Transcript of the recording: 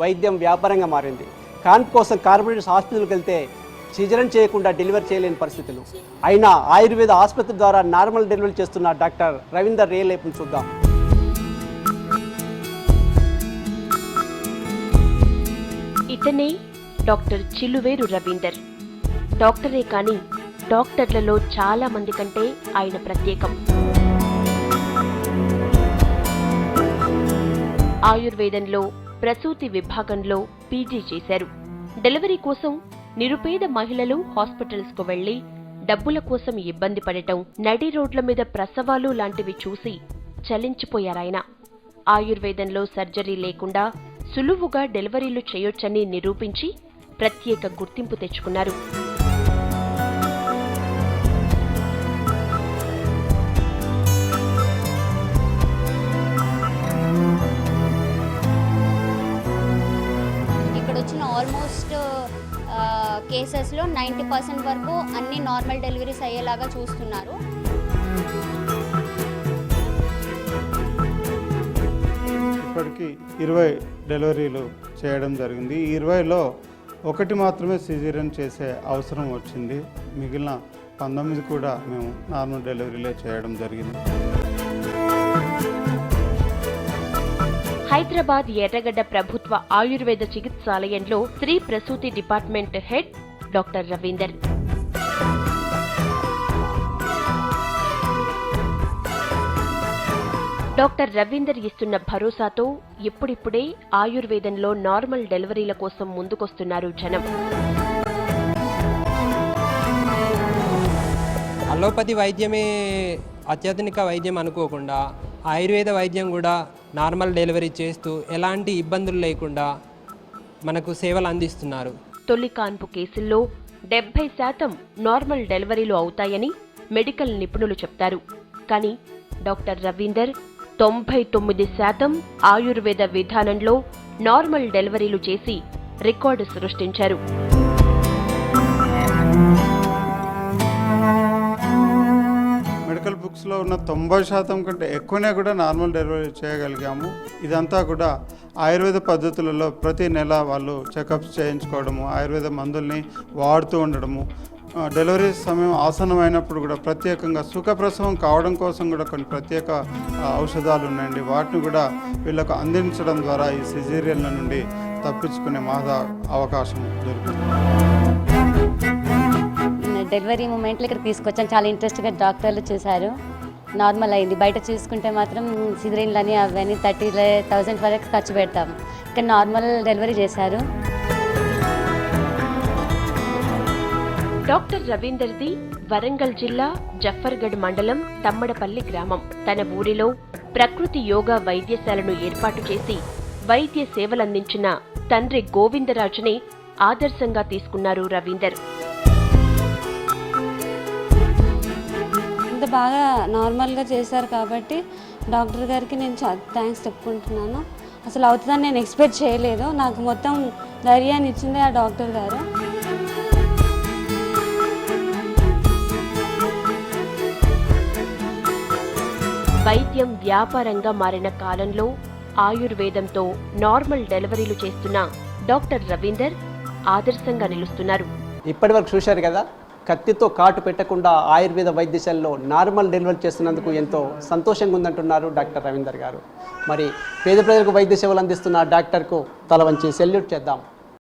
వైద్యం వ్యాపారంగా మారింది. కాన్పు కోసం కార్పొరేట్ హాస్పిటల్కి వెళ్తే సిజరన్ చేయకుండా డెలివరీ చేయలేని పరిస్థితులు. అయినా ఆయుర్వేద ఆసుపత్రి ద్వారా నార్మల్ డెలివరీ చేస్తున్న డాక్టర్ రవీందర్ రియల్ లైఫ్ను చూద్దాం. ఇతనే డాక్టర్ చిలువేరు రవీందర్. డాక్టరే కానీ డాక్టర్లలో చాలా మంది కంటే ఆయన ప్రత్యేకం. ఆయుర్వేదంలో ప్రసూతి విభాగంలో పీజీ చేశారు. డెలివరీ కోసం నిరుపేద మహిళలు హాస్పిటల్స్కు వెళ్లి డబ్బుల కోసం ఇబ్బంది పడటం, నడి రోడ్ల మీద ప్రసవాలు లాంటివి చూసి చలించిపోయారాయన. ఆయుర్వేదంలో సర్జరీ లేకుండా సులువుగా డెలివరీలు చేయొచ్చని నిరూపించి ప్రత్యేక గుర్తింపు తెచ్చుకున్నారు. ఇక్కడ వచ్చిన ఆల్మోస్ట్ కేసెస్లో 90% వరకు అన్ని నార్మల్ డెలివరీస్ అయ్యేలాగా చూస్తున్నారు. ఇప్పటికీ 20 డెలివరీలు చేయడం జరిగింది. ఈ 20లో ఒకటి మాత్రమే సిజేరియన్ చేసే అవసరం వచ్చింది. మిగిలిన 19 కూడా మేము నార్మల్ డెలివరీలే చేయడం జరిగింది. హైదరాబాద్ ఎర్రగడ్డ ప్రభుత్వ ఆయుర్వేద చికిత్సాలయంలో స్త్రీ ప్రసూతి department head doctor Ravinder. Doctor Ravinder ఇస్తున్న భరోసాతో ఇప్పుడిప్పుడే ఆయుర్వేదంలో నార్మల్ డెలివరీల కోసం ముందుకొస్తున్నారు జనం. అలోపతి వైద్యమే అత్యాధునిక వైద్యం అనుకోకుండా ఆయుర్వేద వైద్యం కూడా నార్మల్ డెలివరీ చేస్తూ ఎలాంటి ఇబ్బందులు లేకుండా మనకు సేవలు అందిస్తున్నారు. తొలి కాన్పు కేసుల్లో 70% నార్మల్ డెలివరీలు అవుతాయని మెడికల్ నిపుణులు చెప్తారు. కానీ డాక్టర్ రవీందర్ 99% ఆయుర్వేద విధానంలో నార్మల్ డెలివరీలు చేసి రికార్డు సృష్టించారు. మెడికల్ బుక్స్లో ఉన్న 90% కంటే ఎక్కువనే కూడా నార్మల్ డెలివరీ చేయగలిగాము. ఇదంతా కూడా ఆయుర్వేద పద్ధతులలో ప్రతి నెల వాళ్ళు చెకప్స్ చేయించుకోవడము, ఆయుర్వేద మందుల్ని వాడుతూ ఉండడము, డెలివరీ సమయం ఆసన్నమైనప్పుడు కూడా ప్రత్యేకంగా సుఖప్రసవం కావడం కోసం కూడా కొన్ని ప్రత్యేక ఔషధాలు ఉన్నాయండి. వాటిని కూడా వీళ్ళకు అందించడం ద్వారా ఈ సిజేరియన్ల నుండి తప్పించుకునే అవకాశం దొరుకుతుంది. డెలివరీ మూమెంట్లో ఇక్కడ తీసుకొచ్చాను. చాలా ఇంట్రెస్ట్గా డాక్టర్లు చూశారు. నార్మల్ అయింది. బయట చూసుకుంటే మాత్రం సిజరీన్లని అవన్నీ 30,000 వరకు ఖర్చు పెడతాము. ఇక్కడ నార్మల్ డెలివరీ చేశారు. డాక్టర్ రవీందర్ది వరంగల్ జిల్లా జఫర్గఢ్ మండలం తమ్మడపల్లి గ్రామం. తన ఊరిలో ప్రకృతి యోగా వైద్యశాలను ఏర్పాటు చేసి వైద్య సేవలందించిన తండ్రి గోవిందరాజుని ఆదర్శంగా తీసుకున్నారు రవీందర్. ఇంత బాగా నార్మల్గా చేశారు కాబట్టి డాక్టర్ గారికి నేను థ్యాంక్స్ చెప్పుకుంటున్నాను. అసలు అవుతుందని నేను ఎక్స్పెక్ట్ చేయలేదు. నాకు మొత్తం ధైర్యాన్ని ఇచ్చింది ఆ డాక్టర్ గారు. వైద్యం వ్యాపారంగా మారిన కాలంలో ఆయుర్వేదంతో నార్మల్ డెలివరీలు చేస్తున్న డాక్టర్ రవీందర్ ఆదర్శంగా నిలుస్తున్నారు. ఇప్పటివరకు చూశారు కదా, కత్తితో కాటు పెట్టకుండా ఆయుర్వేద వైద్యశాలలో నార్మల్ డెలివరీ చేస్తున్నందుకు ఎంతో సంతోషంగా ఉందంటున్నారు డాక్టర్ రవీందర్ గారు. మరి పేద ప్రజలకు వైద్య సేవలు అందిస్తున్న డాక్టర్కు తల వంచి సెల్యూట్ చేద్దాం.